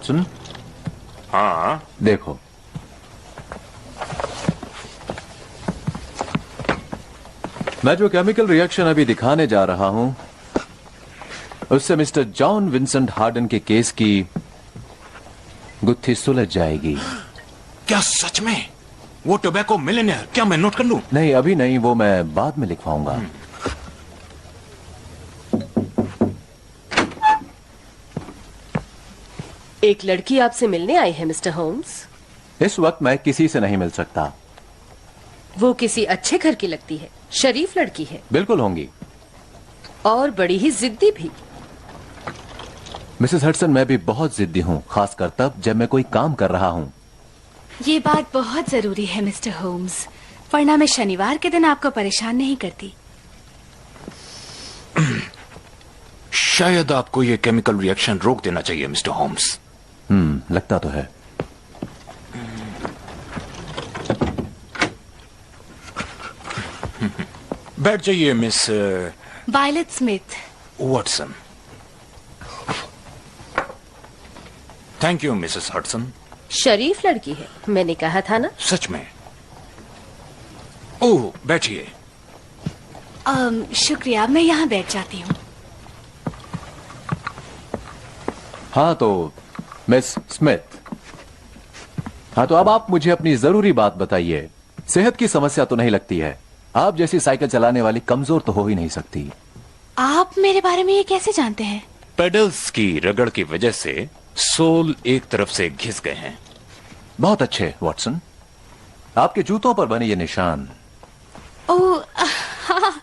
Watson. हाँ देखो, मैं जो केमिकल रिएक्शन अभी दिखाने जा रहा हूं उससे मिस्टर जॉन विंसेंट हार्डन के केस की गुत्थी सुलझ जाएगी। क्या सच में? वो टोबैको मिलियनेयर, क्या मैं नोट कर लूं? नहीं, अभी नहीं, वो मैं बाद में लिखवाऊंगा। एक लड़की आपसे मिलने आई है मिस्टर होम्स। इस वक्त मैं किसी से नहीं मिल सकता। वो किसी अच्छे घर की लगती है, शरीफ लड़की है। बिल्कुल होंगी। और बड़ी ही जिद्दी भी। मिसेस हडसन, मैं भी बहुत जिद्दी हूँ, खासकर तब जब मैं कोई काम कर रहा हूँ। ये बात बहुत जरूरी है मिस्टर होम्स, वरना मैं शनिवार के दिन आपको परेशान नहीं करती। शायद आपको ये केमिकल रिएक्शन रोक देना चाहिए मिस्टर होम्स। लगता तो है। बैठ जाइए miss Violet Smith. Watson. Thank you Mrs Hudson. शरीफ लड़की है, मैंने कहा था ना। सच में? ओह, बैठिए। शुक्रिया, मैं यहाँ बैठ जाती हूँ। हाँ तो मिस स्मिथ, हाँ तो अब आप मुझे अपनी जरूरी बात बताइए। सेहत की समस्या तो नहीं लगती है? आप जैसी साइकिल चलाने वाली कमजोर तो हो ही नहीं सकती। आप मेरे बारे में ये कैसे जानते हैं? पेडल्स की रगड़ की वजह से सोल एक तरफ से घिस गए हैं। बहुत अच्छे वॉटसन, आपके जूतों पर बने ये निशान। ओह हाँ,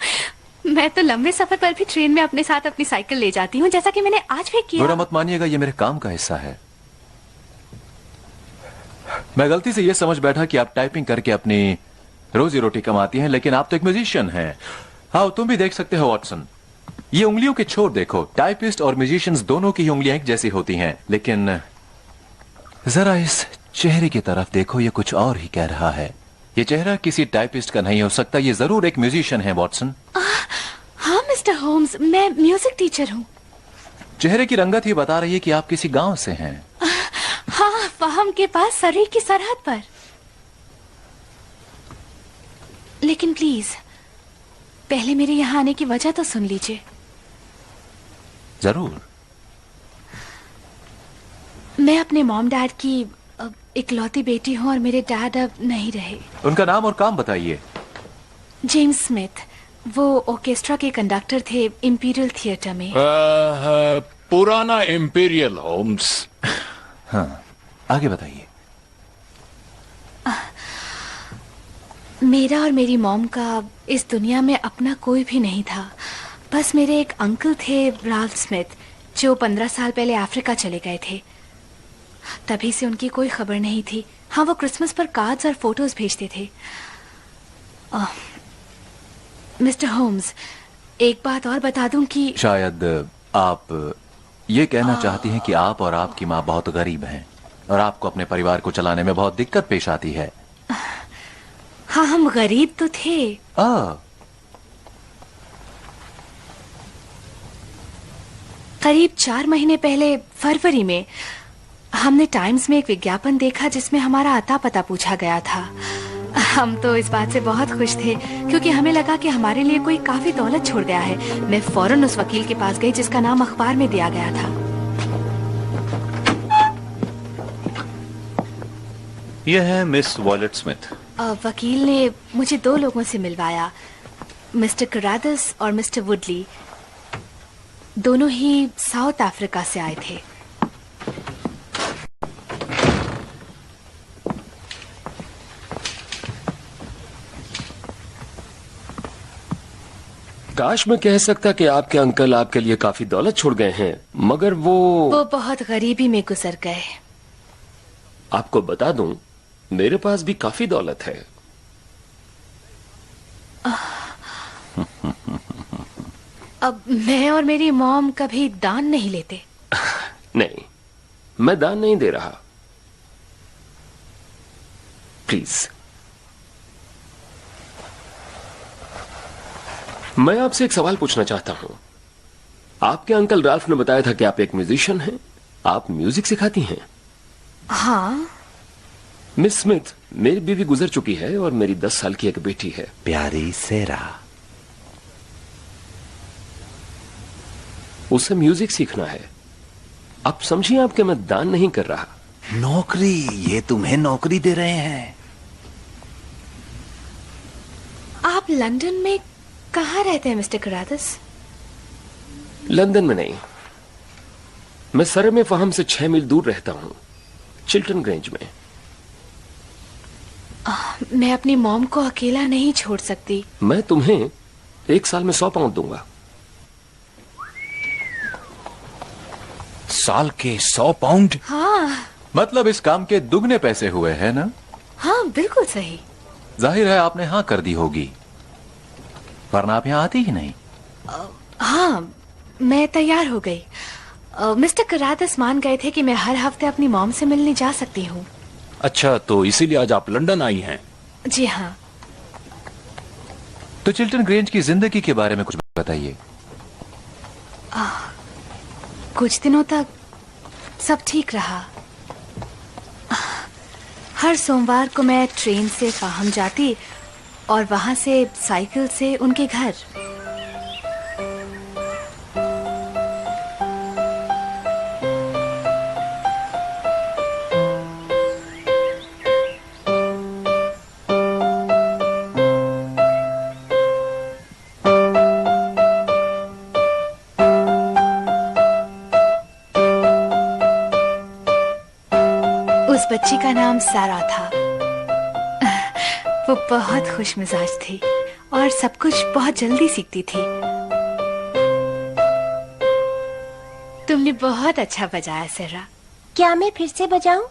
मैं तो लंबे सफर पर भी ट्रेन में अपने साथ अपनी साइकिल ले जाती हूँ, जैसा कि मैंने आज भी किया। बुरा मत मानिएगा, ये मेरे काम का हिस्सा है। मैं गलती से ये समझ बैठा कि आप टाइपिंग करके अपनी रोजी रोटी कमाती हैं, लेकिन आप तो एक म्यूजिशियन हैं। हाँ, तुम भी देख सकते हो वॉटसन, ये उंगलियों के छोर देखो। टाइपिस्ट और म्यूजिशियंस दोनों की उंगलियां एक जैसी होती हैं, लेकिन जरा इस चेहरे की तरफ देखो, ये कुछ और ही कह रहा है। ये चेहरा किसी टाइपिस्ट का नहीं हो सकता, ये जरूर एक म्यूजिशियन है वॉटसन। हाँ मिस्टर होम्स, मैं म्यूजिक टीचर हूँ। चेहरे की रंगत ही बता रही है कि आप किसी गांव से हैं। हाँ, फाहम के पास सरी की सरहद पर। लेकिन प्लीज पहले मेरे यहाँ आने की वजह तो सुन लीजिए। जरूर। मैं अपने मॉम डैड की इकलौती बेटी हूँ और मेरे डैड अब नहीं रहे। उनका नाम और काम बताइए। जेम्स स्मिथ, वो ऑर्केस्ट्रा के कंडक्टर थे इंपीरियल थिएटर में। पुराना इंपीरियल होम्स। हाँ, आगे बताइए। मेरा और मेरी मॉम का इस दुनिया में अपना कोई भी नहीं था। बस मेरे एक अंकल थे राल्फ स्मिथ, जो 15 साल पहले अफ्रीका चले गए थे। तभी से उनकी कोई खबर नहीं थी। हाँ, वो क्रिसमस पर कार्ड्स और फोटोज भेजते थे। मिस्टर होम्स, एक बात और बता दूं कि शायद आप ये कहना चाहती हैं कि आप और आपकी माँ बहुत गरीब हैं और आपको अपने परिवार को चलाने में बहुत दिक्कत पेश आती है। हाँ, हम गरीब तो थे। करीब 4 महीने पहले फरवरी में हमने टाइम्स में एक विज्ञापन देखा जिसमें हमारा अता पता पूछा गया था। हम तो इस बात से बहुत खुश थे क्योंकि हमें लगा कि हमारे लिए कोई काफी दौलत छोड़ गया है। मैं फौरन उस वकील के पास गई जिसका नाम अखबार में दिया गया था। यह है मिस वायलेट स्मिथ। वकील ने मुझे 2 लोगों से मिलवाया, मिस्टर करादस और मिस्टर वुडली। दोनों ही साउथ अफ्रीका से आए थे। काश मैं कह सकता कि आपके अंकल आपके लिए काफी दौलत छोड़ गए हैं, मगर वो बहुत गरीबी में गुजर गए। आपको बता दूं, मेरे पास भी काफी दौलत है। अब मैं और मेरी मॉम कभी दान नहीं लेते। नहीं, मैं दान नहीं दे रहा। प्लीज, मैं आपसे एक सवाल पूछना चाहता हूं। आपके अंकल राल्फ ने बताया था कि आप एक म्यूजिशियन हैं। आप म्यूजिक सिखाती हैं? हाँ। मिस स्मिथ, मेरी बीवी गुजर चुकी है और मेरी 10 साल की एक बेटी है। प्यारी सेरा, उसे म्यूजिक सीखना है। आप समझिए आपके मैं दान नहीं कर रहा। नौकरी, ये तुम्हें नौकरी दे रहे हैं। आप लंदन में कहाँ रहते हैं मिस्टर करादस? लंदन में नहीं, मैं सरे में फहम से 6 मील दूर रहता हूं, चिल्टन ग्रेंज में। मैं अपनी मॉम को अकेला नहीं छोड़ सकती। मैं तुम्हें 1 साल में 100 पाउंड दूंगा। साल के 100 पाउंड? हाँ। मतलब इस काम के दुगने पैसे हुए हैं ना? हाँ बिल्कुल सही। जाहिर है आपने हाँ कर दी होगी, वरना आप यहाँ आती ही नहीं। हाँ, मैं तैयार हो गई। मिस्टर करादस मान गए थे कि मैं हर हफ्ते अपनी मॉम से मिलने जा सकती हूँ। अच्छा, तो इसीलिए आज आप लंदन आई हैं? जी हाँ। तो चिल्टन ग्रेंज की जिंदगी के बारे में कुछ बताइए। कुछ दिनों तक सब ठीक रहा। हर सोमवार को मैं ट्रेन से फाहम जाती और वहां से साइकिल से उनके घर। उस बच्ची का नाम सारा था। वो बहुत खुश मिजाज थी और सब कुछ बहुत जल्दी सीखती थी। तुमने बहुत अच्छा बजाया सेरा। क्या मैं फिर से बजाऊं?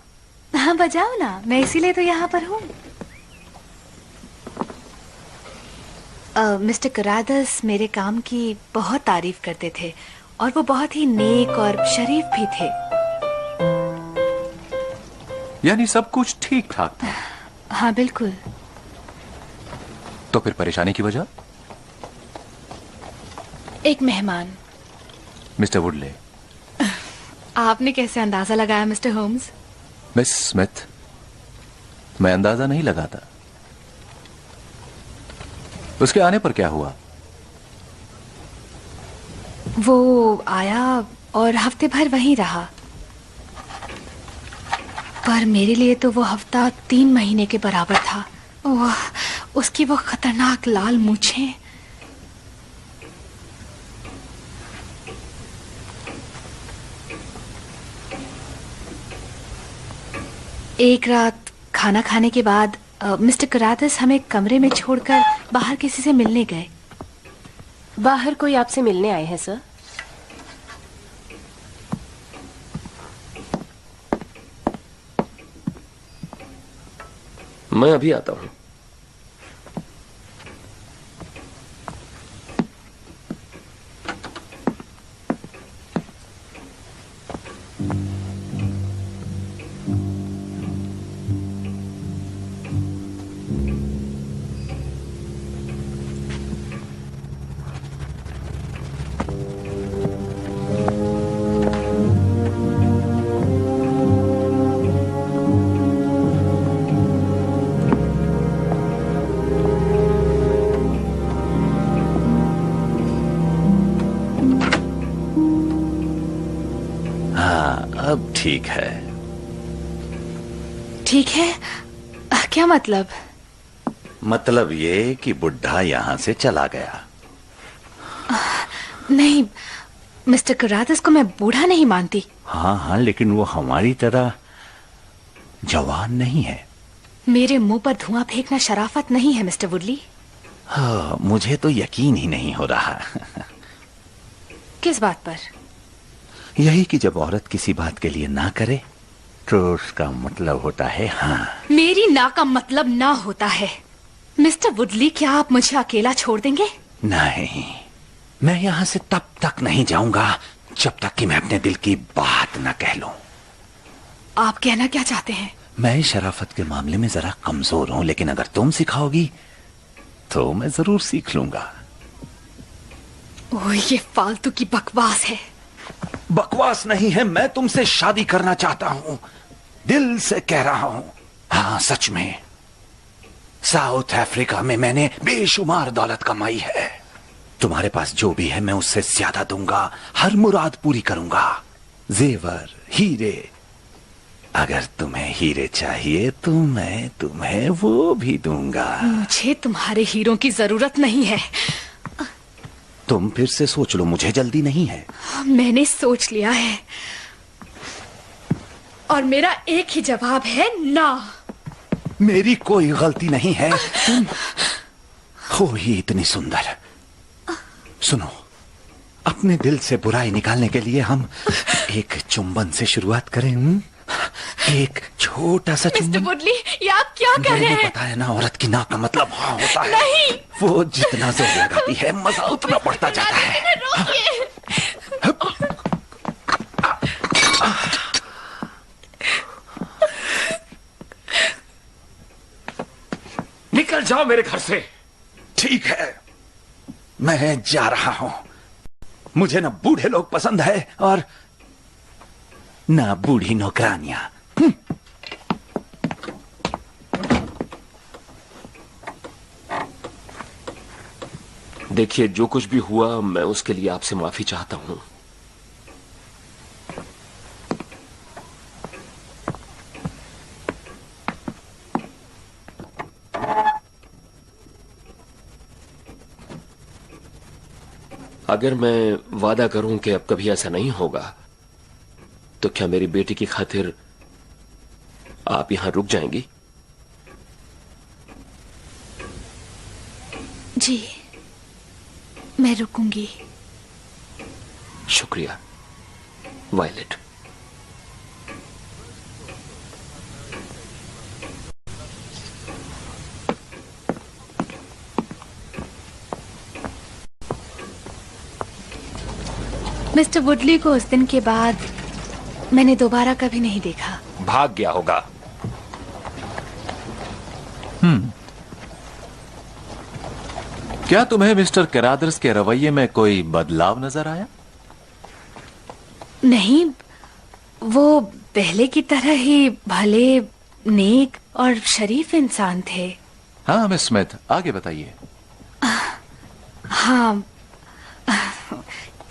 हाँ बजाओ ना, मैं इसीलिए तो यहाँ पर हूँ। मिस्टर करादस मेरे काम की बहुत तारीफ करते थे और वो बहुत ही नेक और शरीफ भी थे। यानी सब कुछ ठीक ठाक था? हाँ बिल्कुल। तो फिर परेशानी की वजह? एक मेहमान। मिस्टर वुडले। आपने कैसे अंदाजा लगाया मिस्टर होम्स? मिस स्मिथ, मैं अंदाजा नहीं लगाता। उसके आने पर क्या हुआ? वो आया और हफ्ते भर वहीं रहा, पर मेरे लिए तो वो हफ्ता 3 महीने के बराबर था। ओह, उसकी वो खतरनाक लाल मूछें। एक रात खाना खाने के बाद मिस्टर करादस हमें कमरे में छोड़कर बाहर किसी से मिलने गए। बाहर कोई आपसे मिलने आए हैं सर? मैं अभी आता हूं। अब ठीक है। ठीक है? क्या मतलब? मतलब ये कि बुढ़ा यहां से चला गया। नहीं, मिस्टर करादस को मैं बूढ़ा नहीं मानती। हाँ हाँ, लेकिन वो हमारी तरह जवान नहीं है। मेरे मुंह पर धुआं फेंकना शराफत नहीं है मिस्टर वुडली। हाँ, मुझे तो यकीन ही नहीं हो रहा। किस बात पर? यही कि जब औरत किसी बात के लिए ना करे तो उसका मतलब होता है हाँ। मेरी ना का मतलब ना होता है। मिस्टर वुडली, क्या आप मुझे अकेला छोड़ देंगे? नहीं, मैं यहाँ से तब तक नहीं जाऊंगा जब तक कि मैं अपने दिल की बात न कह लूं। आप कहना क्या चाहते हैं? मैं शराफत के मामले में जरा कमजोर हूं, लेकिन अगर तुम सिखाओगी तो मैं जरूर सीख लूंगा। ओह, ये फालतू की बकवास है। बकवास नहीं है, मैं तुमसे शादी करना चाहता हूं, दिल से कह रहा हूं। हाँ सच में, साउथ अफ्रीका में मैंने बेशुमार दौलत कमाई है। तुम्हारे पास जो भी है मैं उससे ज्यादा दूंगा, हर मुराद पूरी करूंगा। जेवर, हीरे, अगर तुम्हें हीरे चाहिए तो मैं तुम्हें वो भी दूंगा। मुझे तुम्हारे हीरों की जरूरत नहीं है। तुम फिर से सोच लो, मुझे जल्दी नहीं है। मैंने सोच लिया है और मेरा एक ही जवाब है ना। मेरी कोई गलती नहीं है, तुम हो ही इतनी सुंदर। सुनो, अपने दिल से बुराई निकालने के लिए हम एक चुंबन से शुरुआत करें। एक छोटा सा मिस्टर चुंबन। वुडली, ये आप क्या कर रहे मैंने हैं? बताया ना, औरत की नाक का मतलब हाँ होता है। नहीं। वो जितना जोर लगाती है मजा उतना बढ़ता जाता है। रोकिए। निकल जाओ मेरे घर से। ठीक है, मैं जा रहा हूं। मुझे ना बूढ़े लोग पसंद है और ना बूढ़ी नौकरानियां। देखिए, जो कुछ भी हुआ मैं उसके लिए आपसे माफी चाहता हूं। अगर मैं वादा करूं कि अब कभी ऐसा नहीं होगा, तो क्या मेरी बेटी की खातिर आप यहां रुक जाएंगी? जी, मैं रुकूंगी। शुक्रिया वायलेट। मिस्टर वुडली को उस दिन के बाद मैंने दोबारा कभी नहीं देखा। भाग गया होगा। क्या तुम्हें मिस्टर कैरादर्स के रवैये में कोई बदलाव नजर आया? नहीं, वो पहले की तरह ही भले, नेक और शरीफ इंसान थे। हाँ मिस स्मिथ, आगे बताइए। हाँ,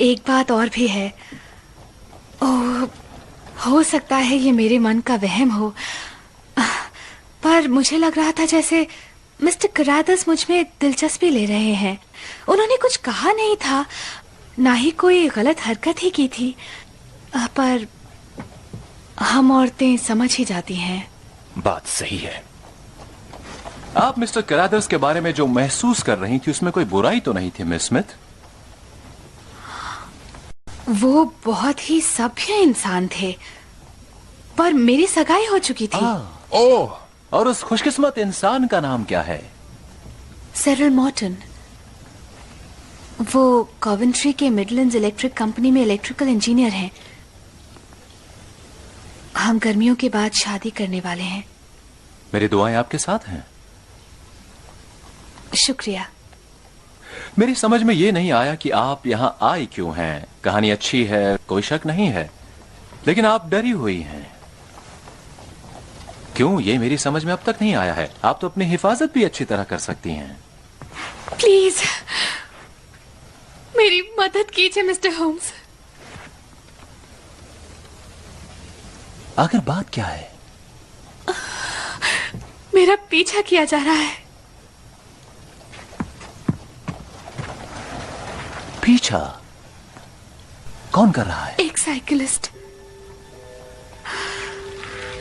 एक बात और भी है। ओह, हो सकता है ये मेरे मन का वहम हो, पर मुझे लग रहा था जैसे मिस्टर कैरादर्स मुझ में दिलचस्पी ले रहे हैं। उन्होंने कुछ कहा नहीं था, ना ही कोई गलत हरकत ही की थी, पर हम औरतें समझ ही जाती हैं। बात सही है। आप मिस्टर कैरादर्स के बारे में जो महसूस कर रही थी उसमें कोई बुराई तो नहीं थी मिस स्मिथ? वो बहुत ही सभ्य इंसान थे, पर मेरी सगाई हो चुकी थी। ओह, और उस खुशकिस्मत इंसान का नाम क्या है? सेरिल मॉर्टन। वो कॉवेंट्री के मिडलैंड्स इलेक्ट्रिक कंपनी में इलेक्ट्रिकल इंजीनियर हैं। हम गर्मियों के बाद शादी करने वाले हैं। मेरी दुआएं आपके साथ हैं। शुक्रिया। मेरी समझ में ये नहीं आया कि आप यहां आई क्यों हैं। कहानी अच्छी है, कोई शक नहीं है, लेकिन आप डरी हुई हैं। क्यों, ये मेरी समझ में अब तक नहीं आया है। आप तो अपनी हिफाजत भी अच्छी तरह कर सकती हैं। प्लीज मेरी मदद कीजिए मिस्टर होम्स। आखिर बात क्या है? मेरा पीछा किया जा रहा है। पीछा? कौन कर रहा है? एक साइकिलिस्ट।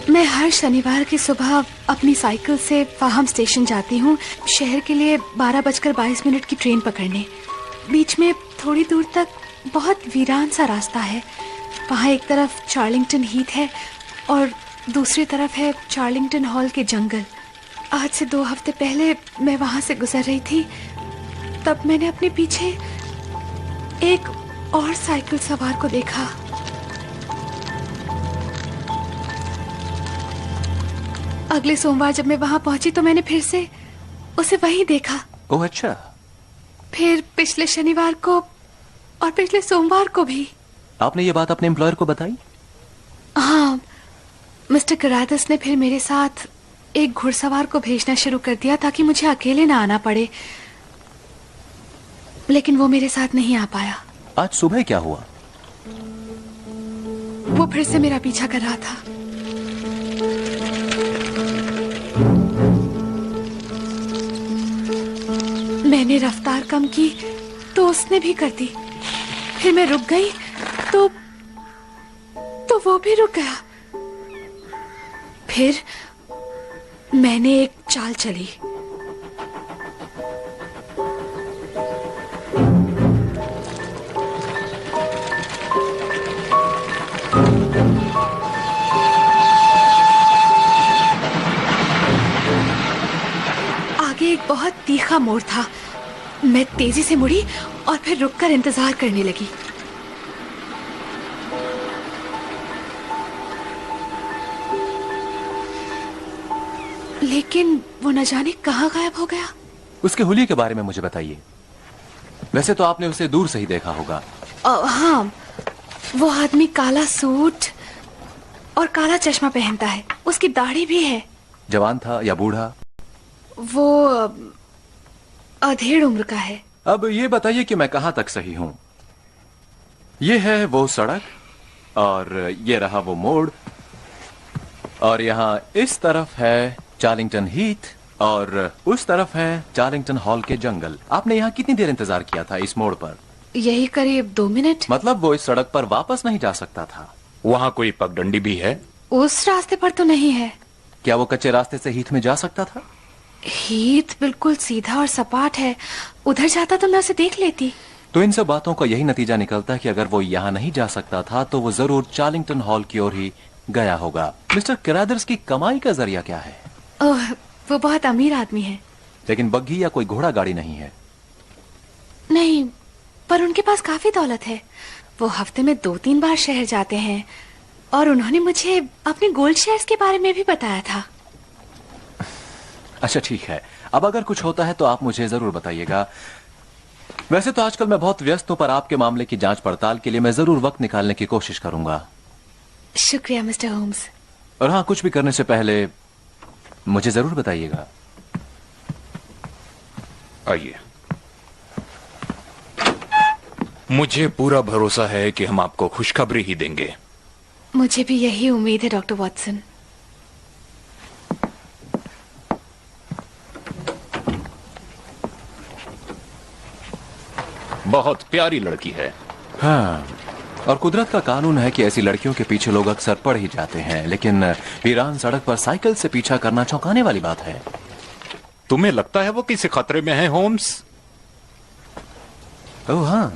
मैं हर शनिवार की सुबह अपनी साइकिल से फाहम स्टेशन जाती हूँ, शहर के लिए 12:22 की ट्रेन पकड़ने। बीच में थोड़ी दूर तक बहुत वीरान सा रास्ता है। वहाँ एक तरफ चार्लिंगटन हीथ है और दूसरी तरफ है चार्लिंगटन हॉल के जंगल। आज से 2 हफ्ते पहले मैं वहाँ से गुजर रही थी, तब मैंने अपने पीछे एक और साइकिल सवार को देखा। अगले सोमवार जब मैं वहां पहुंची तो मैंने फिर से उसे वहीं देखा। ओह अच्छा। फिर पिछले शनिवार को और पिछले सोमवार को भी। आपने ये बात अपने एम्प्लॉयर को बताई? हाँ, मिस्टर करादस ने फिर मेरे साथ एक घुड़सवार को भेजना शुरू कर दिया ताकि मुझे अकेले ना आना पड़े, लेकिन वो मेरे साथ नहीं आ पाया। आज सुबह क्या हुआ? वो फिर से मेरा पीछा कर रहा था। मैंने रफ्तार कम की तो उसने भी कर दी। फिर मैं रुक गई तो वो भी रुक गया। फिर मैंने एक चाल चली। आगे एक बहुत तीखा मोड़ था। मैं तेजी से मुड़ी और फिर रुककर इंतजार करने लगी। लेकिन वो न जाने कहाँ गायब हो गया। उसके हुलिये के बारे में मुझे बताइए। वैसे तो आपने उसे दूर से ही देखा होगा। हाँ, वो आदमी काला सूट और काला चश्मा पहनता है। उसकी दाढ़ी भी है। जवान था या बूढ़ा? वो अधेड़ उम्र का है। अब ये बताइए कि मैं कहां तक सही हूं। ये है वो सड़क और ये रहा वो मोड़ और यहाँ इस तरफ है चार्लिंगटन हीथ और उस तरफ है चार्लिंगटन हॉल के जंगल। आपने यहाँ कितनी देर इंतजार किया था इस मोड़ पर? यही करीब 2 मिनट। मतलब वो इस सड़क पर वापस नहीं जा सकता था? वहां कोई पगडंडी भी है? उस रास्ते पर तो नहीं है। क्या वो कच्चे रास्ते से हीथ में जा सकता था? हीथ बिल्कुल सीधा और सपाट है। उधर जाता तो मैं उसे देख लेती। तो इन सब बातों का यही नतीजा निकलता है कि अगर वो यहाँ नहीं जा सकता था तो वो जरूर चार्लिंगटन हॉल की ओर ही गया होगा। मिस्टर करादर्स की कमाई का जरिया क्या है? ओह, वो बहुत अमीर आदमी है। लेकिन बग्घी या कोई घोड़ा गाड़ी नहीं है। नहीं, पर उनके पास काफी दौलत है। वो हफ्ते में 2-3 बार शहर जाते हैं और उन्होंने मुझे अपने गोल्ड शेयर्स के बारे में भी बताया था। अच्छा ठीक है, अब अगर कुछ होता है तो आप मुझे जरूर बताइएगा। वैसे तो आजकल मैं बहुत व्यस्त हूं, पर आपके मामले की जांच पड़ताल के लिए मैं जरूर वक्त निकालने की कोशिश करूंगा। शुक्रिया मिस्टर होम्स। और हाँ, कुछ भी करने से पहले मुझे जरूर बताइएगा। आइए। मुझे पूरा भरोसा है कि हम आपको खुशखबरी ही देंगे। मुझे भी यही उम्मीद है डॉक्टर वॉटसन। बहुत प्यारी लड़की है। हाँ, और कुदरत का कानून है कि ऐसी लड़कियों के पीछे लोग अक्सर पड़ ही जाते हैं, लेकिन वीरान सड़क पर साइकिल से पीछा करना चौंकाने वाली बात है। तुम्हें लगता है वो किसी खतरे में है होम्स? ओह हाँ।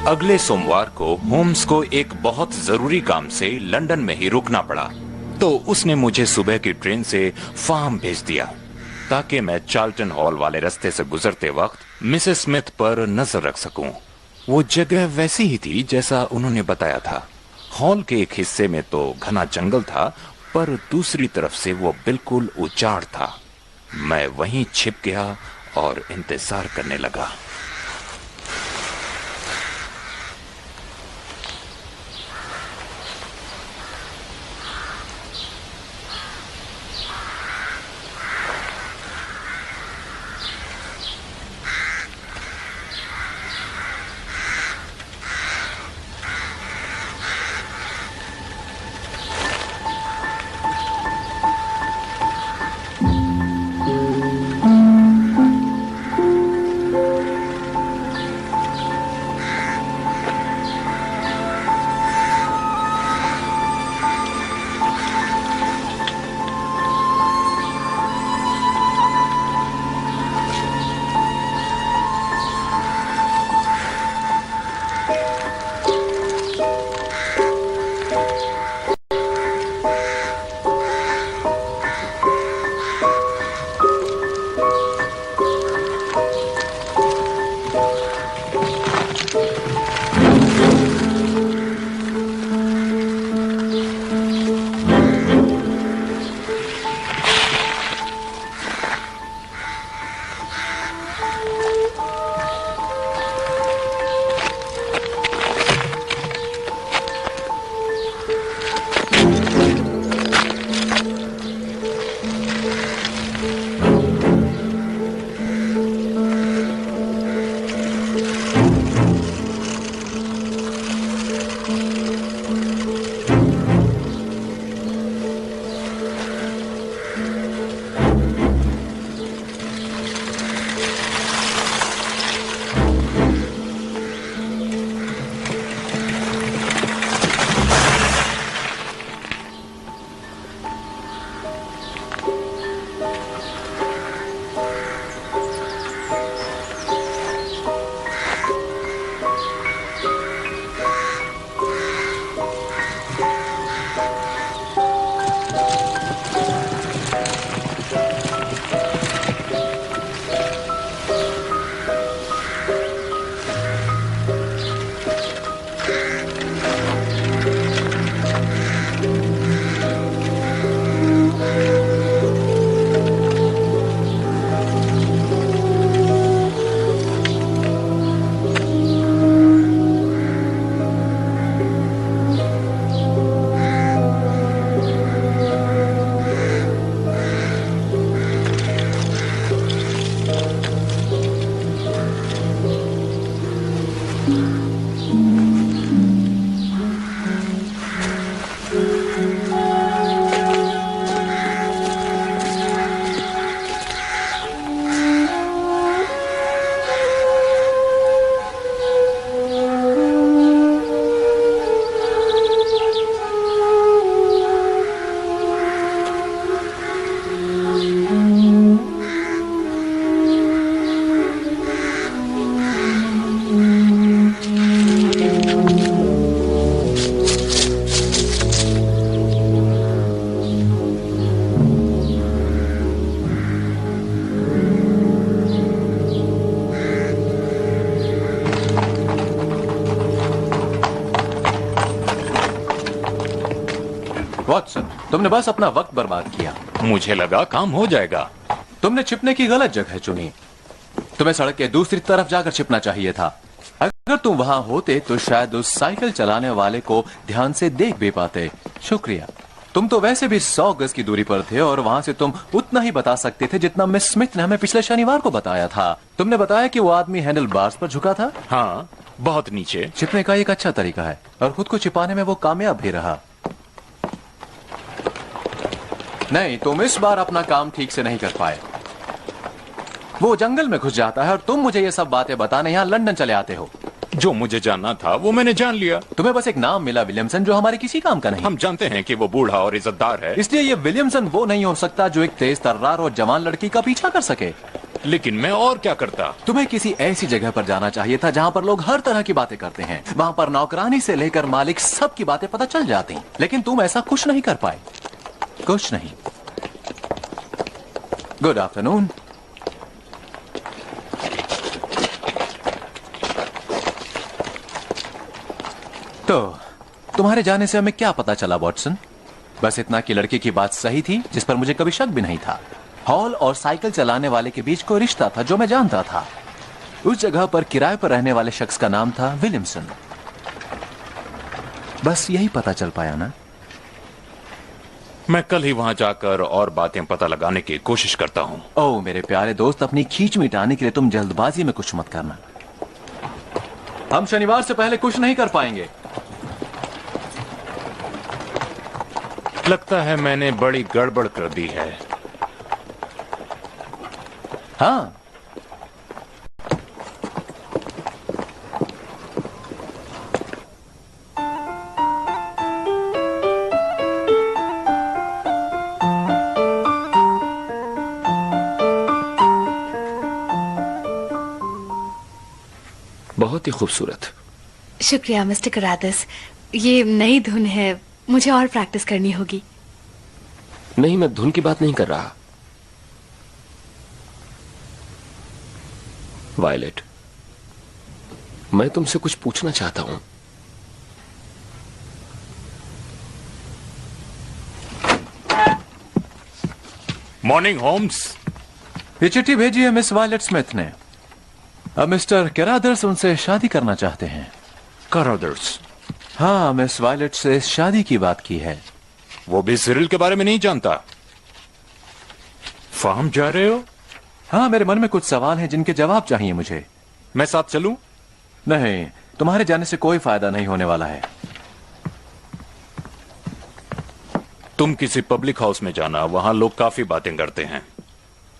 अगले सोमवार को होम्स को एक बहुत जरूरी काम से लंदन में ही रुकना पड़ा, तो उसने मुझे सुबह की ट्रेन से फार्म भेज दिया ताकि मैं चार्ल्टन हॉल वाले रास्ते से गुजरते वक्त मिसेस स्मिथ पर नजर रख सकूं। वो जगह वैसी ही थी जैसा उन्होंने बताया था। हॉल के एक हिस्से में तो घना जंगल था, पर दूसरी तरफ से वो बिल्कुल उजाड़ था। मैं वहीं छिप गया और इंतजार करने लगा। तुमने बस अपना वक्त बर्बाद किया। मुझे लगा काम हो जाएगा। तुमने छिपने की गलत जगह चुनी। तुम्हें सड़क के दूसरी तरफ जाकर छिपना चाहिए था। अगर तुम वहां होते तो शायद उस साइकिल चलाने वाले को ध्यान से देख भी पाते। शुक्रिया। तुम तो वैसे भी 100 गज की दूरी पर थे और वहां से तुम उतना ही बता सकते थे जितना मिस स्मिथ ने हमें पिछले शनिवार को बताया था। तुमने बताया कि वो आदमी हैंडल बार्स पर झुका था। हाँ, बहुत नीचे। छिपने का एक अच्छा तरीका है और खुद को छिपाने में वो कामयाब भी रहा। नहीं, तुम इस बार अपना काम ठीक से नहीं कर पाए। वो जंगल में घुस जाता है और तुम मुझे ये सब बातें बताने यहाँ लंदन चले आते हो। जो मुझे जानना था वो मैंने जान लिया। तुम्हें बस एक नाम मिला विलियमसन, जो हमारे किसी काम का नहीं। हम जानते हैं कि वो बूढ़ा और इज्जतदार है, इसलिए ये विलियमसन वो नहीं हो सकता जो एक तेज तर्रार और जवान लड़की का पीछा कर सके। लेकिन मैं और क्या करता? तुम्हें किसी ऐसी जगह पर जाना चाहिए था जहां पर लोग हर तरह की बातें करते हैं। वहां पर नौकरानी से लेकर मालिक सब की बातें पता चल जाती। लेकिन तुम ऐसा कुछ नहीं कर पाए, कुछ नहीं। Good afternoon. तो तुम्हारे जाने से हमें क्या पता चला वॉटसन? बस इतना कि लड़की की बात सही थी, जिस पर मुझे कभी शक भी नहीं था। हॉल और साइकिल चलाने वाले के बीच कोई रिश्ता था जो मैं जानता था। उस जगह पर किराए पर रहने वाले शख्स का नाम था विलियमसन। बस यही पता चल पाया ना? मैं कल ही वहां जाकर और बातें पता लगाने की कोशिश करता हूं। ओह मेरे प्यारे दोस्त, अपनी खींच मिटाने के लिए तुम जल्दबाजी में कुछ मत करना। हम शनिवार से पहले कुछ नहीं कर पाएंगे। लगता है मैंने बड़ी गड़बड़ कर दी है। हाँ, बहुत ही खूबसूरत। शुक्रिया मिस्टर करादस। ये नई धुन है, मुझे और प्रैक्टिस करनी होगी। नहीं, मैं धुन की बात नहीं कर रहा। वायलेट, मैं तुमसे कुछ पूछना चाहता हूं। Morning Holmes. ये चिट्ठी भेजी है मिस वायलेट स्मिथ ने। अब मिस्टर कैरादर्स उनसे शादी करना चाहते हैं। कैरादर्स? हाँ, मिस वायलेट से शादी की बात की है। वो भी सिरिल के बारे में नहीं जानता। फार्म जा रहे हो? हाँ, मेरे मन में कुछ सवाल हैं जिनके जवाब चाहिए मुझे। मैं साथ चलूं? नहीं, तुम्हारे जाने से कोई फायदा नहीं होने वाला है। तुम किसी पब्लिक हाउस में जाना, वहां लोग काफी बातें करते हैं।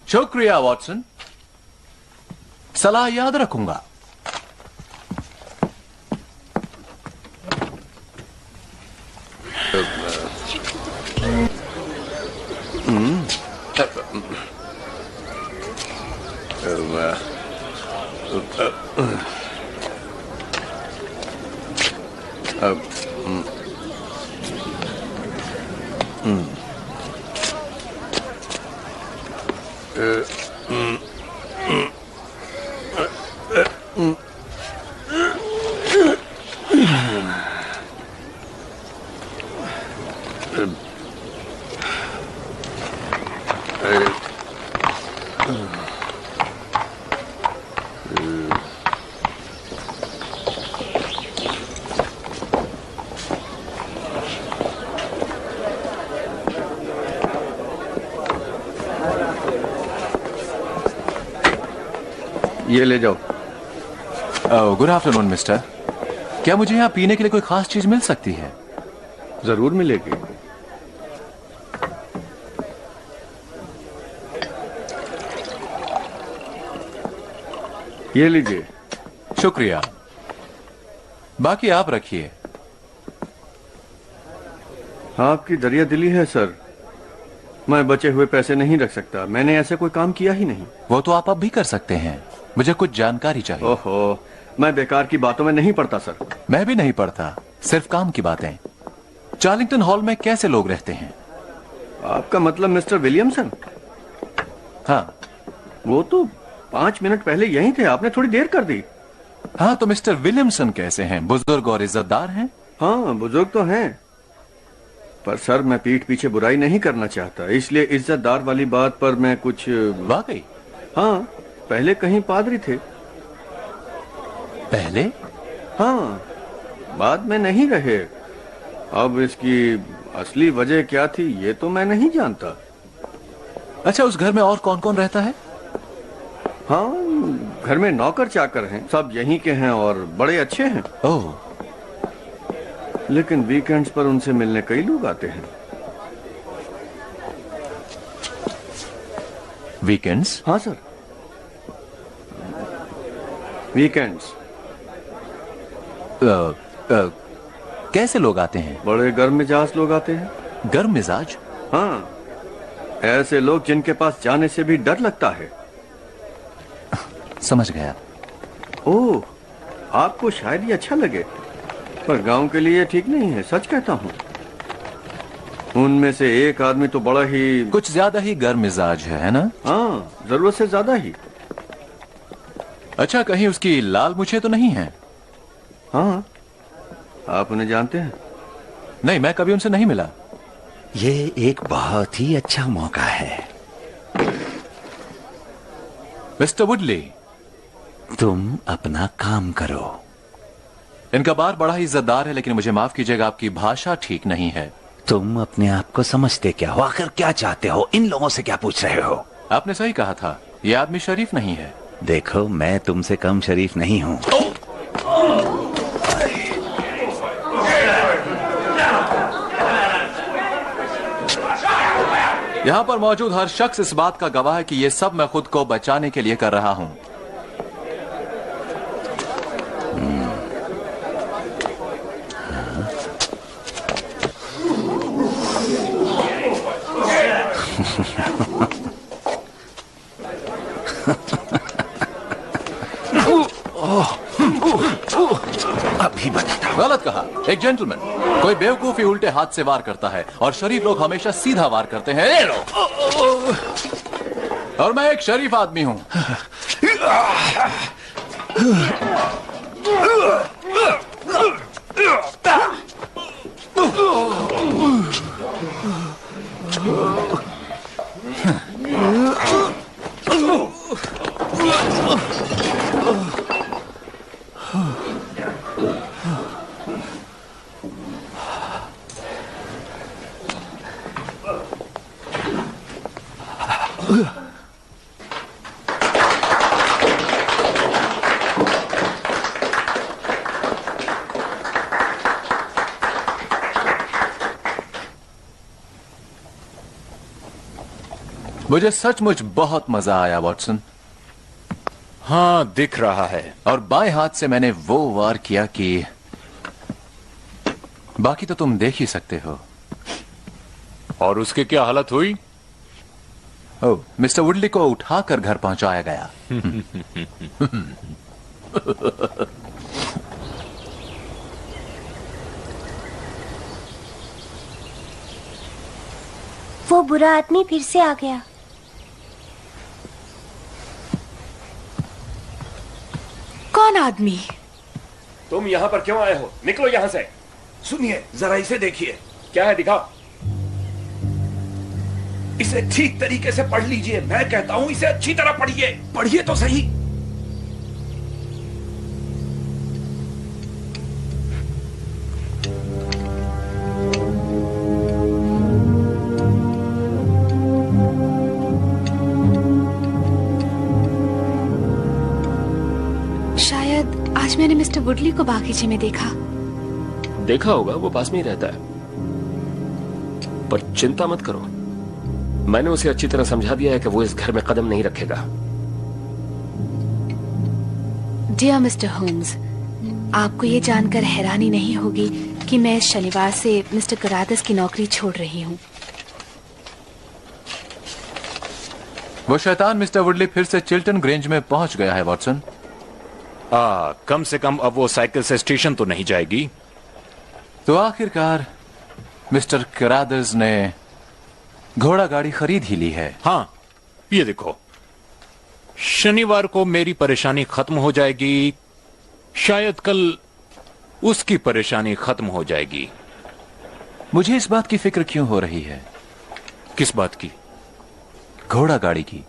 शुक्रिया वॉटसन, सलाह याद रखूंगा। ये ले जाओ। Good afternoon mister. क्या मुझे यहाँ पीने के लिए कोई खास चीज मिल सकती है? जरूर मिलेगी। ये लीजिए। शुक्रिया, बाकी आप रखिए। आपकी दरिया दिली है सर। मैं बचे हुए पैसे नहीं रख सकता। मैंने ऐसा कोई काम किया ही नहीं। वो तो आप अब भी कर सकते हैं। मुझे कुछ जानकारी चाहिए। ओहो, मैं बेकार की बातों में नहीं पड़ता सर। मैं भी नहीं पढ़ता, सिर्फ काम की बातें। चार्लिंगटन हॉल में कैसे लोग रहते हैं? आपका मतलब मिस्टर विलियमसन? हाँ। वो तो 5 मिनट पहले यहीं थे, आपने थोड़ी देर कर दी। हाँ, तो मिस्टर विलियमसन कैसे हैं? बुजुर्ग और इज्जतदार हैं? हाँ, बुजुर्ग तो हैं। पर सर मैं पीठ पीछे बुराई नहीं करना चाहता, इसलिए इज्जतदार वाली बात पर मैं कुछ। वाकई? हाँ, पहले कहीं पादरी थे। पहले? हाँ, बाद में नहीं रहे। अब इसकी असली वजह क्या थी ये तो मैं नहीं जानता। अच्छा, उस घर में और कौन कौन रहता है? हाँ, घर में नौकर चाकर हैं, सब यहीं के हैं और बड़े अच्छे हैं। ओह, लेकिन वीकेंड्स पर उनसे मिलने कई लोग आते हैं। वीकेंड्स? हाँ सर, वीकेंड्स। कैसे लोग आते हैं? बड़े गर्म मिजाज लोग आते हैं। गर्म मिजाज? हाँ, ऐसे लोग जिनके पास जाने से भी डर लगता है। समझ गया। ओह, आपको शायद ये अच्छा लगे, पर गांव के लिए ठीक नहीं है, सच कहता हूँ। उनमें से एक आदमी तो बड़ा ही, कुछ ज्यादा ही गर्म मिजाज है ना? हाँ, जरूरत से ज्यादा ही। अच्छा, कहीं उसकी लाल मुछें तो नहीं है? हाँ, आप उन्हें जानते हैं? नहीं, मैं कभी उनसे नहीं मिला। ये एक बहुत ही अच्छा मौका है। मिस्टर वुडली, तुम अपना काम करो। इनका बार बड़ा ही इज्जतदार है, लेकिन मुझे माफ कीजिएगा, आपकी भाषा ठीक नहीं है। तुम अपने आप को समझते क्या हो? आखिर क्या चाहते हो? इन लोगों से क्या पूछ रहे हो? आपने सही कहा था, ये आदमी शरीफ नहीं है। देखो, मैं तुमसे कम शरीफ नहीं हूँ। यहाँ पर मौजूद हर शख्स इस बात का गवाह है कि ये सब मैं खुद को बचाने के लिए कर रहा हूँ। अभी बताता हूँ। गलत कहा। एक जेंटलमैन कोई बेवकूफी उल्टे हाथ से वार करता है और शरीफ लोग हमेशा सीधा वार करते हैं। ये लो। और मैं एक शरीफ आदमी हूं। मुझे सचमुच बहुत मजा आया वॉटसन। हाँ, दिख रहा है। और बाएं हाथ से मैंने वो वार किया कि बाकी तो तुम देख ही सकते हो। और उसकी क्या हालत हुई? ओह, मिस्टर वुडली को उठाकर घर पहुंचाया गया। वो बुरा आदमी फिर से आ गया। कौन आदमी? तुम यहाँ पर क्यों आए हो? निकलो यहाँ से। सुनिए, जरा इसे देखिए। क्या है, दिखाओ। इसे ठीक तरीके से पढ़ लीजिए। मैं कहता हूँ इसे अच्छी तरह पढ़िए। पढ़िए तो सही। शायद आज मैंने मिस्टर वुडली को बागीचे में देखा। देखा होगा, वो पास में ही रहता है। पर चिंता मत करो, मैंने उसे अच्छी तरह समझा दिया है कि वो इस घर में कदम नहीं रखेगा। डियर मिस्टर होम्स, आपको ये जानकर हैरानी नहीं होगी कि मैं इस शनिवार से मिस्टर करादस की नौकरी छोड़ रही हूँ। वो शैतान मिस्टर वुडली फिर से चिल्टन ग्रेंज में पहुंच गया है वॉटसन। कम से कम अब वो साइकिल से स्टेशन तो नहीं जाएगी। तो आखिरकार मिस्टर करादस ने घोड़ा गाड़ी खरीद ही ली है। हाँ, ये देखो, शनिवार को मेरी परेशानी खत्म हो जाएगी, शायद कल उसकी परेशानी खत्म हो जाएगी। मुझे इस बात की फिक्र क्यों हो रही है? किस बात की? घोड़ा गाड़ी की।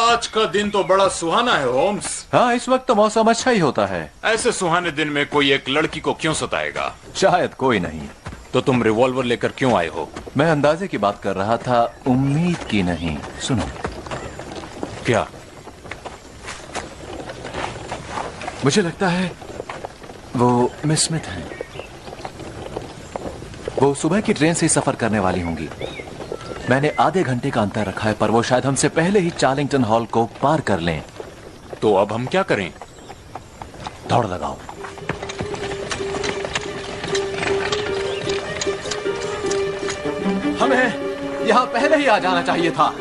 आज का दिन तो बड़ा सुहाना है होम्स। हाँ, इस वक्त तो मौसम अच्छा ही होता है। ऐसे सुहाने दिन में कोई एक लड़की को क्यों सताएगा? शायद कोई नहीं। तो तुम रिवॉल्वर लेकर क्यों आए हो? मैं अंदाजे की बात कर रहा था, उम्मीद की नहीं। सुनो। क्या? मुझे लगता है वो मिस स्मिथ हैं। वो सुबह की ट्रेन से सफर करने वाली होंगी। मैंने आधे घंटे का अंतर रखा है, पर वो शायद हमसे पहले ही चार्लिंगटन हॉल को पार कर लें। तो अब हम क्या करें? दौड़ लगाओ। हमें यहां पहले ही आ जाना चाहिए था।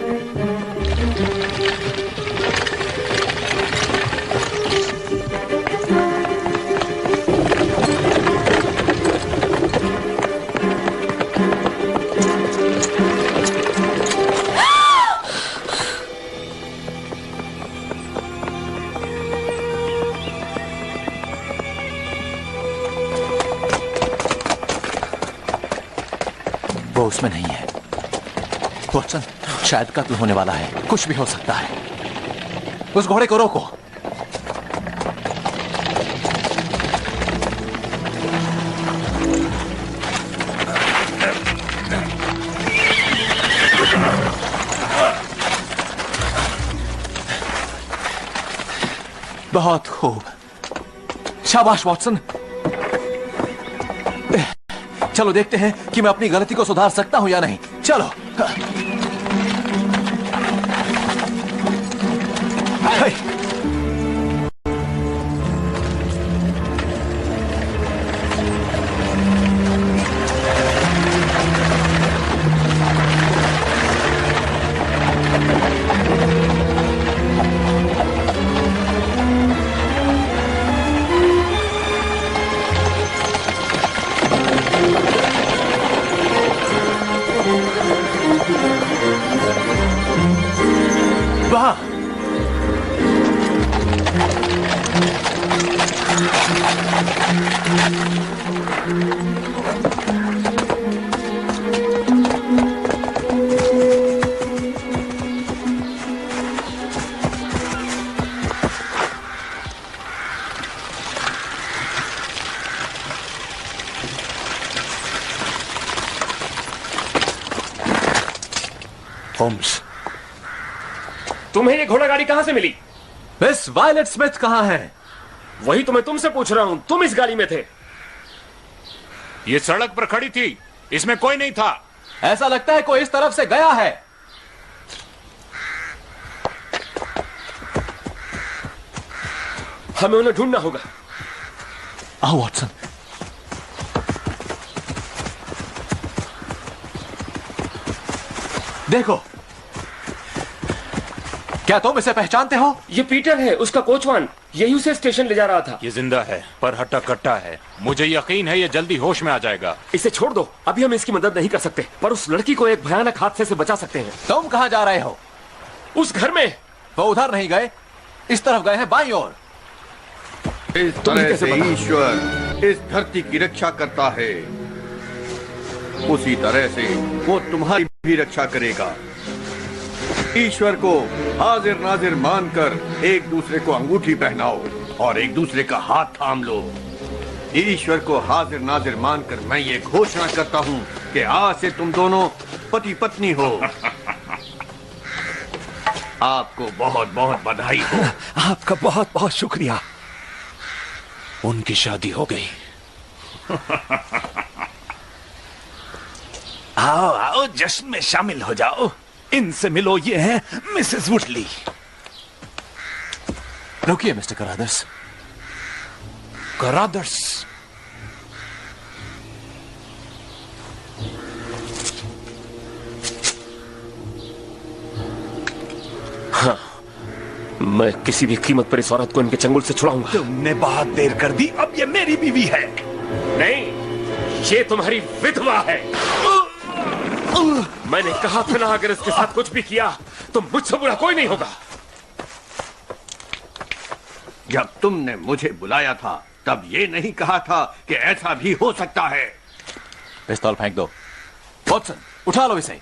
वो उसमें नहीं है। वॉटसन, शायद कत्ल होने वाला है। कुछ भी हो सकता है। उस घोड़े को रोको। बहुत खूब। शाबाश वॉटसन। चलो देखते हैं कि मैं अपनी गलती को सुधार सकता हूं या नहीं। चलो। हाय। वाह! होम्स, तुम्हें ये घोड़ा गाड़ी कहां से मिली? मिस वायलेट स्मिथ कहां है? वही तो मैं तुमसे पूछ रहा हूं। तुम इस गाड़ी में थे? ये सड़क पर खड़ी थी, इसमें कोई नहीं था। ऐसा लगता है कोई इस तरफ से गया है। हमें उन्हें ढूंढना होगा। आओ वॉटसन। देखो, क्या तुम इसे पहचानते हो? ये पीटर है, उसका कोचवान। यही उसे स्टेशन ले जा रहा था। ये जिंदा है, पर हट्टा कट्टा है। मुझे यकीन है ये जल्दी होश में आ जाएगा। इसे छोड़ दो, अभी हम इसकी मदद नहीं कर सकते, पर उस लड़की को एक भयानक हादसे से बचा सकते हैं। तुम कहां जा रहे हो? उस घर में। वो उधर नहीं गए, इस तरफ गए हैं, बाईं ओर। इस तरह से ईश्वर इस धरती की रक्षा करता है, उसी तरह से वो तुम्हारी भी रक्षा करेगा। ईश्वर को हाजिर नाजिर मानकर एक दूसरे को अंगूठी पहनाओ और एक दूसरे का हाथ थाम लो। ईश्वर को हाजिर नाजिर मानकर मैं ये घोषणा करता हूँ कि आज से तुम दोनों पति पत्नी हो। आपको बहुत बहुत बधाई हो। आपका बहुत बहुत शुक्रिया। उनकी शादी हो गई। आओ आओ, जश्न में शामिल हो जाओ। इनसे मिलो, ये हैं मिसेस वुडली। रुकिए मिस्टर करादर्स। करादर्स? हाँ, मैं किसी भी कीमत पर इस औरत को इनके चंगुल से छुड़ाऊंगा। तुमने बहुत देर कर दी, अब ये मेरी बीवी है। नहीं, ये तुम्हारी विधवा है। मैंने कहा था ना, अगर इसके साथ कुछ भी किया तो मुझसे बुरा कोई नहीं होगा। जब तुमने मुझे बुलाया था तब ये नहीं कहा था कि ऐसा भी हो सकता है। पिस्तौल फेंक दो। वॉटसन, उठा लो इसे।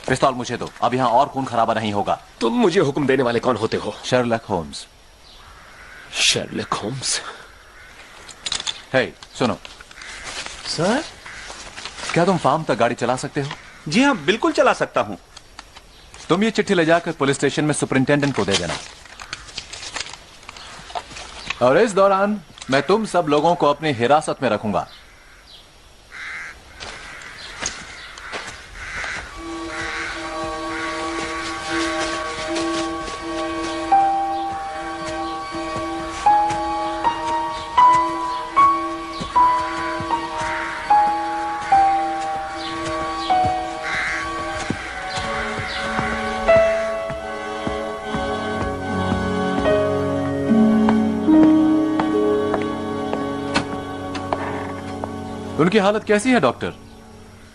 पिस्तौल मुझे दो। अब यहां और खून खराबा नहीं होगा। तुम मुझे हुक्म देने वाले कौन होते हो? Sherlock Holmes. Sherlock Holmes? Hey, सुनो। सर? क्या तुम फार्म तक गाड़ी चला सकते हो? जी हाँ, बिल्कुल चला सकता हूं। तुम ये चिट्ठी ले जाकर पुलिस स्टेशन में सुपरिंटेंडेंट को दे देना, और इस दौरान मैं तुम सब लोगों को अपनी हिरासत में रखूंगा। उनकी हालत कैसी है डॉक्टर?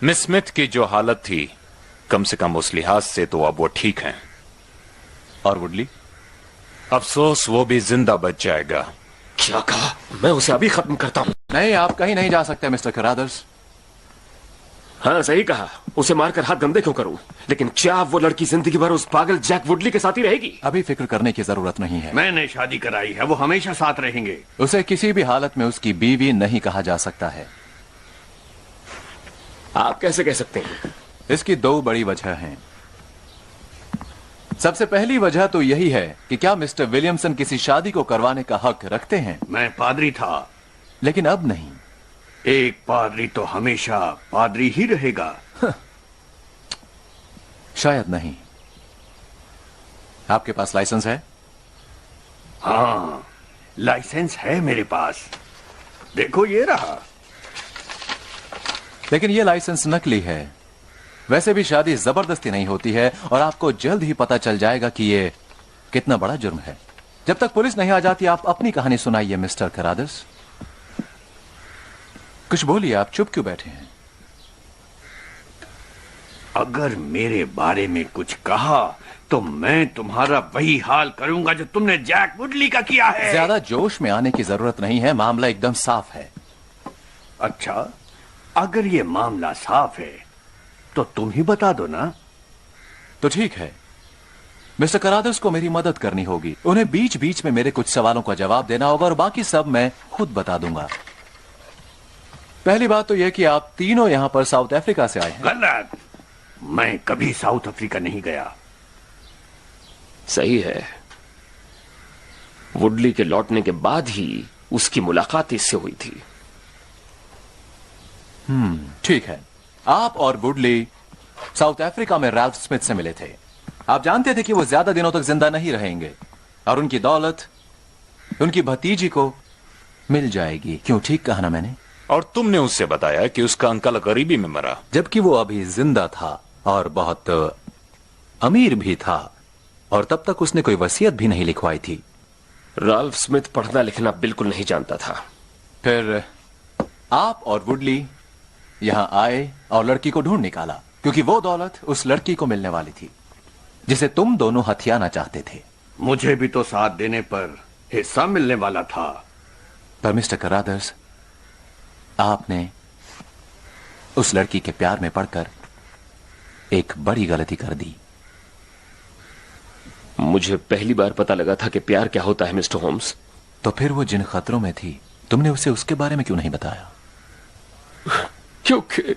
मिस स्मिथ की जो हालत थी, कम से कम उस लिहाज से तो अब वो ठीक हैं। और वुडली? अफसोस, वो भी जिंदा बच जाएगा। क्या कहा? मैं उसे अभी खत्म करता हूं। नहीं, आप कहीं नहीं जा सकते मिस्टर करादर्स। हाँ, सही कहा। उसे मारकर हाथ गंदे क्यों करूं? लेकिन क्या वो लड़की जिंदगी भर उस पागल जैक वुडली के साथ ही रहेगी? अभी फिक्र करने की जरूरत नहीं है। मैंने शादी कराई है, वो हमेशा साथ रहेंगे। उसे किसी भी हालत में उसकी बीवी नहीं कहा जा सकता है। आप कैसे कह सकते हैं? इसकी दो बड़ी वजह हैं। सबसे पहली वजह तो यही है कि क्या मिस्टर विलियमसन किसी शादी को करवाने का हक रखते हैं? मैं पादरी था, लेकिन अब नहीं। एक पादरी तो हमेशा पादरी ही रहेगा। शायद नहीं। आपके पास लाइसेंस है? हाँ, लाइसेंस है मेरे पास। देखो, ये रहा। लेकिन यह लाइसेंस नकली है। वैसे भी शादी जबरदस्ती नहीं होती है, और आपको जल्द ही पता चल जाएगा कि यह कितना बड़ा जुर्म है। जब तक पुलिस नहीं आ जाती, आप अपनी कहानी सुनाइए मिस्टर करादर्स। कुछ बोलिए, आप चुप क्यों बैठे हैं? अगर मेरे बारे में कुछ कहा तो मैं तुम्हारा वही हाल करूंगा जो तुमने जैक वुडली का किया है। ज्यादा जोश में आने की जरूरत नहीं है, मामला एकदम साफ है। अच्छा, अगर ये मामला साफ है तो तुम ही बता दो ना। तो ठीक है, मिस्टर करादर्स को मेरी मदद करनी होगी। उन्हें बीच बीच में मेरे कुछ सवालों का जवाब देना होगा, और बाकी सब मैं खुद बता दूंगा। पहली बात तो यह कि आप तीनों यहां पर साउथ अफ्रीका से आए हैं। गलत, मैं कभी साउथ अफ्रीका नहीं गया। सही है। वुडली के लौटने के बाद ही उसकी मुलाकात इससे हुई थी। ठीक है। आप और वुडली साउथ अफ्रीका में रैल्फ स्मिथ से मिले थे। आप जानते थे कि वो ज्यादा दिनों तक जिंदा नहीं रहेंगे, और उनकी दौलत उनकी भतीजी को मिल जाएगी। क्यों, ठीक कहा ना मैंने? और तुमने उससे बताया कि उसका अंकल गरीबी में मरा, जबकि वो अभी जिंदा था और बहुत अमीर भी था, और तब तक उसने कोई वसीयत भी नहीं लिखवाई थी। राल्फ स्मिथ पढ़ना लिखना बिल्कुल नहीं जानता था। फिर आप और वुडली यहां आए और लड़की को ढूंढ निकाला, क्योंकि वो दौलत उस लड़की को मिलने वाली थी जिसे तुम दोनों हथियाना चाहते थे। मुझे भी तो साथ देने पर हिस्सा मिलने वाला था। पर मिस्टर करादर्स, आपने उस लड़की के प्यार में पड़कर एक बड़ी गलती कर दी। मुझे पहली बार पता लगा था कि प्यार क्या होता है मिस्टर होम्स। तो फिर वो जिन खतरों में थी तुमने उसे उसके बारे में क्यों नहीं बताया? क्योंकि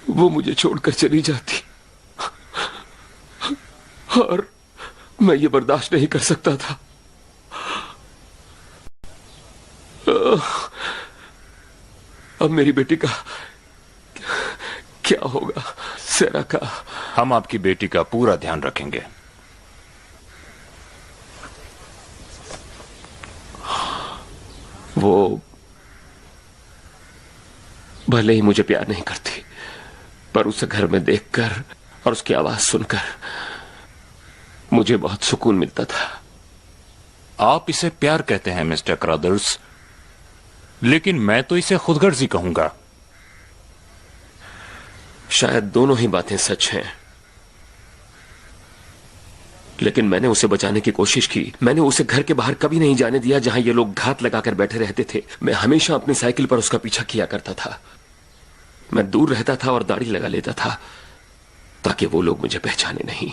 वो मुझे छोड़कर चली जाती और मैं ये बर्दाश्त नहीं कर सकता था। अब मेरी बेटी का क्या होगा? सेरा का? हम आपकी बेटी का पूरा ध्यान रखेंगे। वो भले ही मुझे प्यार नहीं करती, पर उसे घर में देखकर और उसकी आवाज सुनकर मुझे बहुत सुकून मिलता था। आप इसे प्यार कहते हैं मिस्टर क्रदर्स, लेकिन मैं तो इसे खुदगर्जी कहूंगा। शायद दोनों ही बातें सच हैं, लेकिन मैंने उसे बचाने की कोशिश की। मैंने उसे घर के बाहर कभी नहीं जाने दिया जहां ये लोग घात लगाकर बैठे रहते थे। मैं हमेशा अपनी साइकिल पर उसका पीछा किया करता था। मैं दूर रहता था और दाढ़ी लगा लेता था ताकि वो लोग मुझे पहचाने नहीं।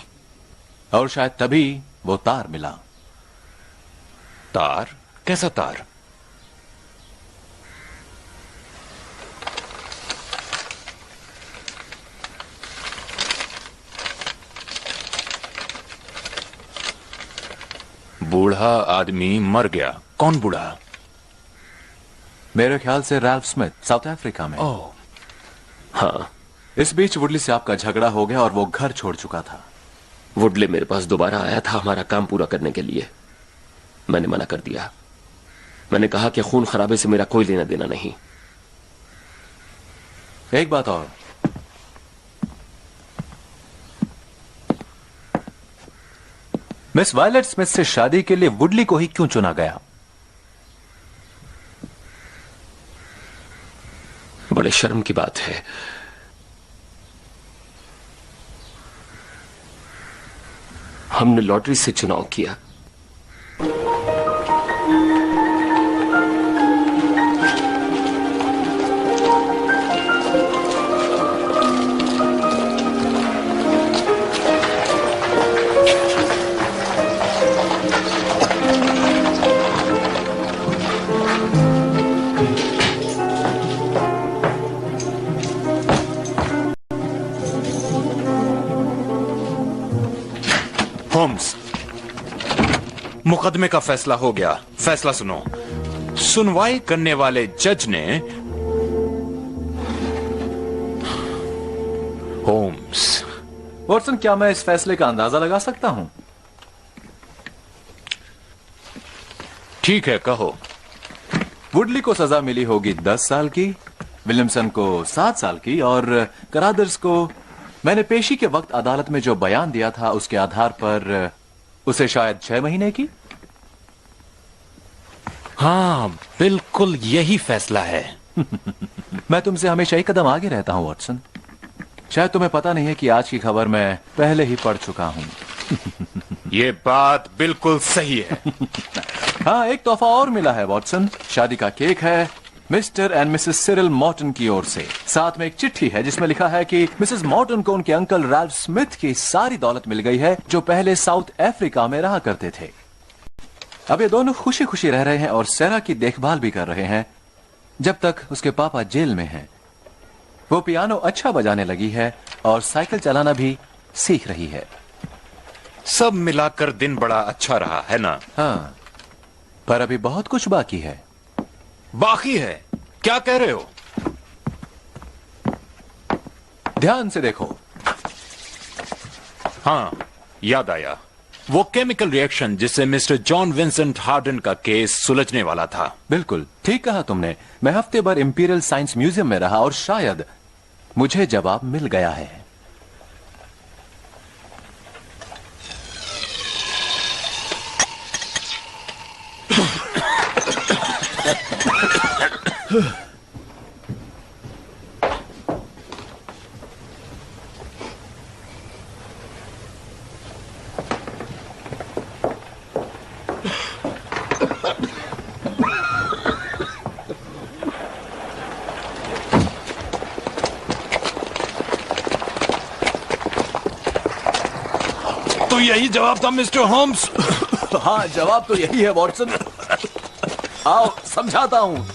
और शायद तभी वो तार मिला। तार? कैसा तार? बूढ़ा आदमी मर गया। कौन बूढ़ा? मेरे ख्याल से रैल्फ स्मिथ, साउथ अफ्रीका में। ओह, हाँ। इस बीच वुडली से आपका झगड़ा हो गया और वो घर छोड़ चुका था। वुडले मेरे पास दोबारा आया था हमारा काम पूरा करने के लिए। मैंने मना कर दिया। मैंने कहा कि खून खराबे से मेरा कोई लेना देना नहीं। एक बात और, मिस वायलेट स्मिथ से शादी के लिए वुडली को ही क्यों चुना गया? बड़े शर्म की बात है। हमने लॉटरी से चुनाव किया। होम्स, मुकदमे का फैसला हो गया। फैसला सुनो। सुनवाई करने वाले जज ने होम्स। वॉटसन, क्या मैं इस फैसले का अंदाजा लगा सकता हूं? ठीक है, कहो। वुडली को सजा मिली होगी 10 साल की, विलियमसन को 7 साल की और करादर्स को मैंने पेशी के वक्त अदालत में जो बयान दिया था उसके आधार पर उसे शायद 6 महीने की। हाँ, बिल्कुल यही फैसला है। मैं तुमसे हमेशा एक कदम आगे रहता हूं वॉटसन। शायद तुम्हें पता नहीं है कि आज की खबर मैं पहले ही पढ़ चुका हूं। ये बात बिल्कुल सही है। हाँ, एक तोहफा और मिला है वॉटसन। शादी का केक है Mr and Mrs Cyril Morton की ओर से। साथ में एक चिट्ठी है जिसमें लिखा है कि मिसेस मॉर्टन को उनके अंकल रैल्फ स्मिथ की सारी दौलत मिल गई है जो पहले साउथ अफ्रीका में रहा करते थे। अब ये दोनों खुशी खुशी रह रहे हैं और सेरा की देखभाल भी कर रहे हैं जब तक उसके पापा जेल में हैं। वो पियानो अच्छा बजाने लगी है और साइकिल चलाना भी सीख रही है। सब मिलाकर दिन बड़ा अच्छा रहा है ना? हाँ, पर अभी बहुत कुछ बाकी है। बाकी है? क्या कह रहे हो? ध्यान से देखो। हाँ, याद आया। वो केमिकल रिएक्शन जिससे मिस्टर जॉन विंसेंट हार्डन का केस सुलझने वाला था। बिल्कुल ठीक कहा तुमने। मैं हफ्ते भर इंपीरियल साइंस म्यूजियम में रहा और शायद मुझे जवाब मिल गया है। तो यही जवाब था मिस्टर होम्स। हाँ, जवाब तो यही है वॉटसन। आओ समझाता हूँ।